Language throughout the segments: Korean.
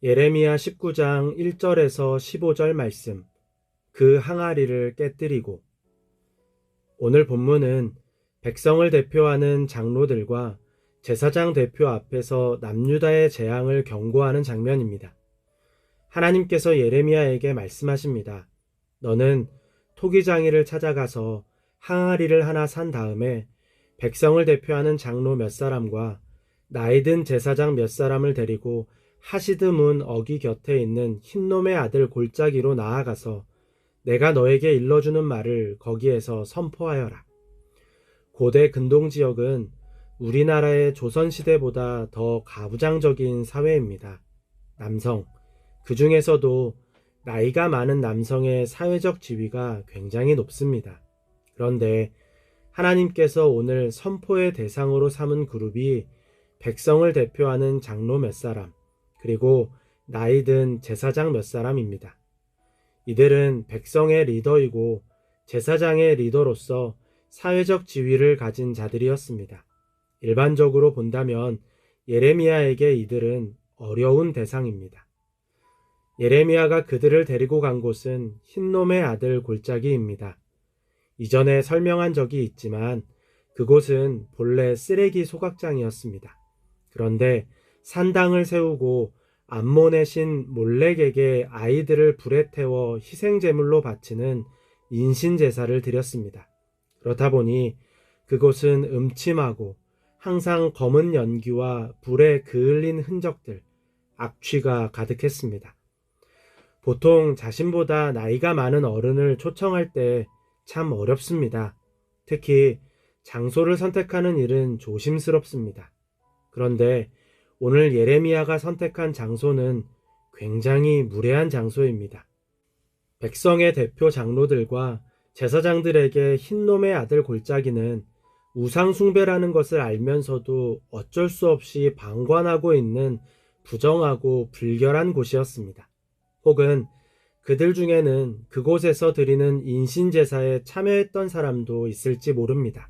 예레미야 19장 1절에서 15절 말씀, 그 항아리를 깨뜨리고. 오늘 본문은 백성을 대표하는 장로들과 제사장 대표 앞에서 남유다의 재앙을 경고하는 장면입니다. 하나님께서 예레미야에게 말씀하십니다. 너는 토기장이를 찾아가서 항아리를 하나 산 다음에 백성을 대표하는 장로 몇 사람과 나이든 제사장 몇 사람을 데리고 하시드문 어기 곁에 있는 흰놈의 아들 골짜기로 나아가서 내가 너에게 일러주는 말을 거기에서 선포하여라. 고대 근동 지역은 우리나라의 조선시대보다 더 가부장적인 사회입니다. 남성, 그 중에서도 나이가 많은 남성의 사회적 지위가 굉장히 높습니다. 그런데 하나님께서 오늘 선포의 대상으로 삼은 그룹이 백성을 대표하는 장로 몇 사람, 그리고 나이든 제사장 몇 사람입니다. 이들은 백성의 리더이고 제사장의 리더로서 사회적 지위를 가진 자들이었습니다. 일반적으로 본다면 예레미야에게 이들은 어려운 대상입니다. 예레미야가 그들을 데리고 간 곳은 흰놈의 아들 골짜기입니다. 이전에 설명한 적이 있지만 그곳은 본래 쓰레기 소각장이었습니다. 그런데 산당을 세우고 암몬의 신 몰렉에게 아이들을 불에 태워 희생제물로 바치는 인신제사를 드렸습니다. 그렇다 보니 그곳은 음침하고 항상 검은 연기와 불에 그을린 흔적들, 악취가 가득했습니다. 보통 자신보다 나이가 많은 어른을 초청할 때 참 어렵습니다. 특히 장소를 선택하는 일은 조심스럽습니다. 그런데 오늘 예레미야가 선택한 장소는 굉장히 무례한 장소입니다. 백성의 대표 장로들과 제사장들에게 흰놈의 아들 골짜기는 우상숭배라는 것을 알면서도 어쩔 수 없이 방관하고 있는 부정하고 불결한 곳이었습니다. 혹은 그들 중에는 그곳에서 드리는 인신제사에 참여했던 사람도 있을지 모릅니다.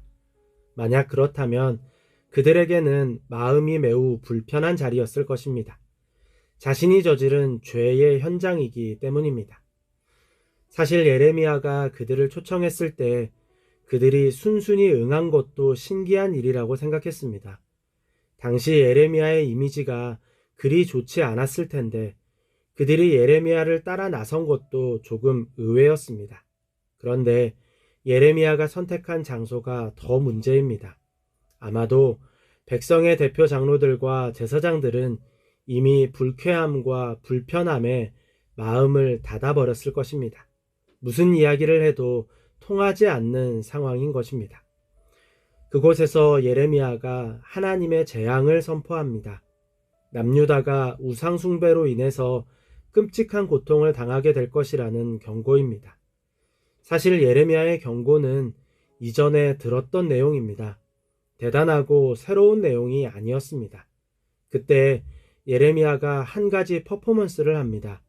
만약 그렇다면 그들에게는 마음이 매우 불편한 자리였을 것입니다. 자신이 저지른 죄의 현장이기 때문입니다. 사실 예레미야가 그들을 초청했을 때 그들이 순순히 응한 것도 신기한 일이라고 생각했습니다. 당시 예레미야의 이미지가 그리 좋지 않았을 텐데 그들이 예레미야를 따라 나선 것도 조금 의외였습니다. 그런데 예레미야가 선택한 장소가 더 문제입니다. 아마도 백성의 대표 장로들과 제사장들은 이미 불쾌함과 불편함에 마음을 닫아버렸을 것입니다. 무슨 이야기를 해도 통하지 않는 상황인 것입니다. 그곳에서 예레미야가 하나님의 재앙을 선포합니다. 남유다가 우상숭배로 인해서 끔찍한 고통을 당하게 될 것이라는 경고입니다. 사실 예레미야의 경고는 이전에 들었던 내용입니다. 대단하고 새로운 내용이 아니었습니다. 그때 예레미야가 한 가지 퍼포먼스를 합니다.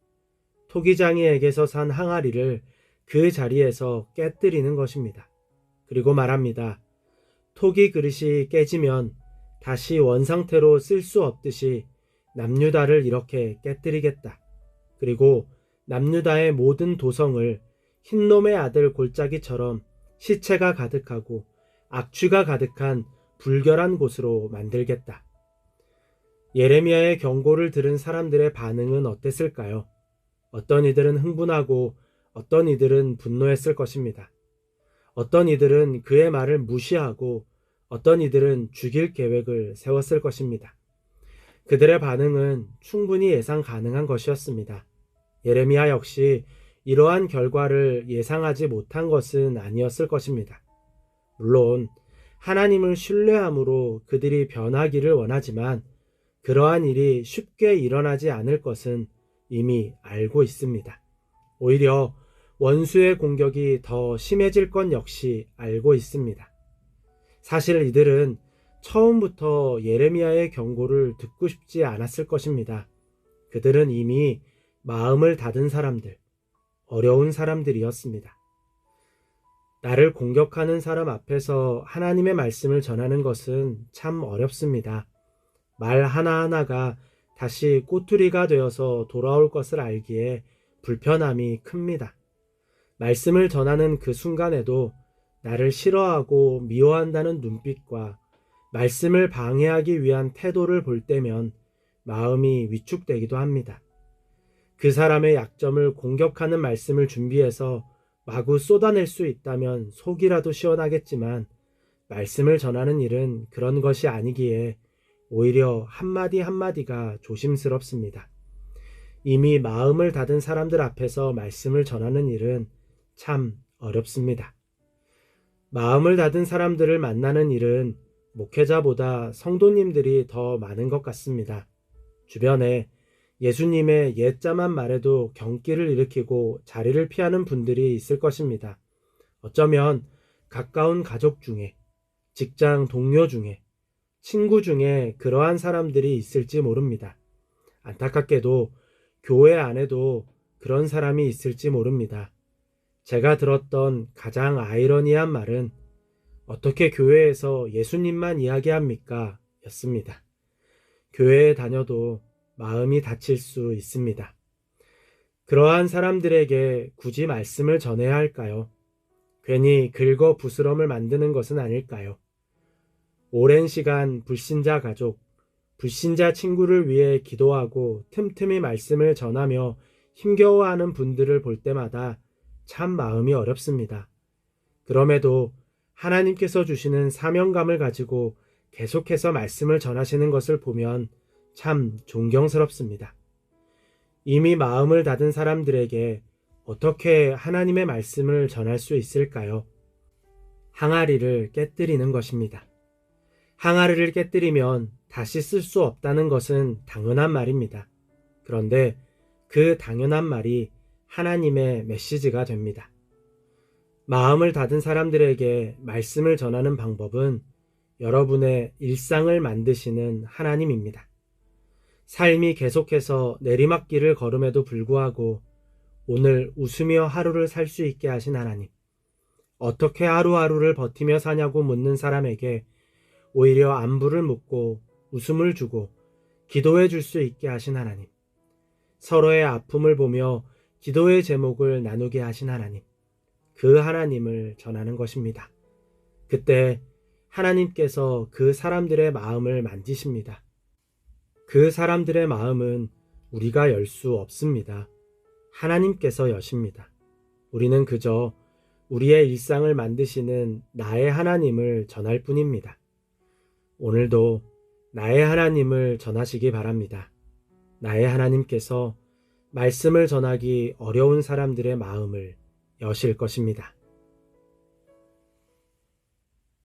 토기장이에게서 산 항아리를 그 자리에서 깨뜨리는 것입니다. 그리고 말합니다. 토기 그릇이 깨지면 다시 원상태로 쓸 수 없듯이 남유다를 이렇게 깨뜨리겠다. 그리고 남유다의 모든 도성을 흰놈의 아들 골짜기처럼 시체가 가득하고 악취가 가득한 불결한 곳으로 만들겠다. 예레미야의 경고를 들은 사람들의 반응은 어땠을까요? 어떤 이들은 흥분하고 어떤 이들은 분노했을 것입니다. 어떤 이들은 그의 말을 무시하고 어떤 이들은 죽일 계획을 세웠을 것입니다. 그들의 반응은 충분히 예상 가능한 것이었습니다. 예레미야 역시 이러한 결과를 예상하지 못한 것은 아니었을 것입니다. 물론 하나님을 신뢰함으로 그들이 변하기를 원하지만 그러한 일이 쉽게 일어나지 않을 것은 이미 알고 있습니다. 오히려 원수의 공격이 더 심해질 건 역시 알고 있습니다. 사실 이들은 처음부터 예레미야의 경고를 듣고 싶지 않았을 것입니다. 그들은 이미 마음을 닫은 사람들, 어려운 사람들이었습니다. 나를 공격하는 사람 앞에서 하나님의 말씀을 전하는 것은 참 어렵습니다. 말 하나하나가 다시 꼬투리가 되어서 돌아올 것을 알기에 불편함이 큽니다. 말씀을 전하는 그 순간에도 나를 싫어하고 미워한다는 눈빛과 말씀을 방해하기 위한 태도를 볼 때면 마음이 위축되기도 합니다. 그 사람의 약점을 공격하는 말씀을 준비해서 마구 쏟아낼 수 있다면 속이라도 시원하겠지만 말씀을 전하는 일은 그런 것이 아니기에 오히려 한마디 한마디가 조심스럽습니다. 이미 마음을 닫은 사람들 앞에서 말씀을 전하는 일은 참 어렵습니다. 마음을 닫은 사람들을 만나는 일은 목회자보다 성도님들이 더 많은 것 같습니다. 주변에 예수님의 옛자만 말해도 경기를 일으키고 자리를 피하는 분들이 있을 것입니다. 어쩌면 가까운 가족 중에, 직장 동료 중에, 친구 중에 그러한 사람들이 있을지 모릅니다. 안타깝게도 교회 안에도 그런 사람이 있을지 모릅니다. 제가 들었던 가장 아이러니한 말은 어떻게 교회에서 예수님만 이야기합니까? 였습니다. 교회에 다녀도 마음이 다칠 수 있습니다. 그러한 사람들에게 굳이 말씀을 전해야 할까요? 괜히 긁어 부스럼을 만드는 것은 아닐까요? 오랜 시간 불신자 가족, 불신자 친구를 위해 기도하고 틈틈이 말씀을 전하며 힘겨워하는 분들을 볼 때마다 참 마음이 어렵습니다. 그럼에도 하나님께서 주시는 사명감을 가지고 계속해서 말씀을 전하시는 것을 보면 참 존경스럽습니다. 이미 마음을 닫은 사람들에게 어떻게 하나님의 말씀을 전할 수 있을까요? 항아리를 깨뜨리는 것입니다. 항아리를 깨뜨리면 다시 쓸 수 없다는 것은 당연한 말입니다. 그런데 그 당연한 말이 하나님의 메시지가 됩니다. 마음을 닫은 사람들에게 말씀을 전하는 방법은 여러분의 일상을 만드시는 하나님입니다. 삶이 계속해서 내리막길을 걸음에도 불구하고 오늘 웃으며 하루를 살 수 있게 하신 하나님. 어떻게 하루하루를 버티며 사냐고 묻는 사람에게 오히려 안부를 묻고 웃음을 주고 기도해 줄 수 있게 하신 하나님. 서로의 아픔을 보며 기도의 제목을 나누게 하신 하나님. 그 하나님을 전하는 것입니다. 그때 하나님께서 그 사람들의 마음을 만지십니다. 그 사람들의 마음은 우리가 열 수 없습니다. 하나님께서 여십니다. 우리는 그저 우리의 일상을 만드시는 나의 하나님을 전할 뿐입니다. 오늘도 나의 하나님을 전하시기 바랍니다. 나의 하나님께서 말씀을 전하기 어려운 사람들의 마음을 여실 것입니다.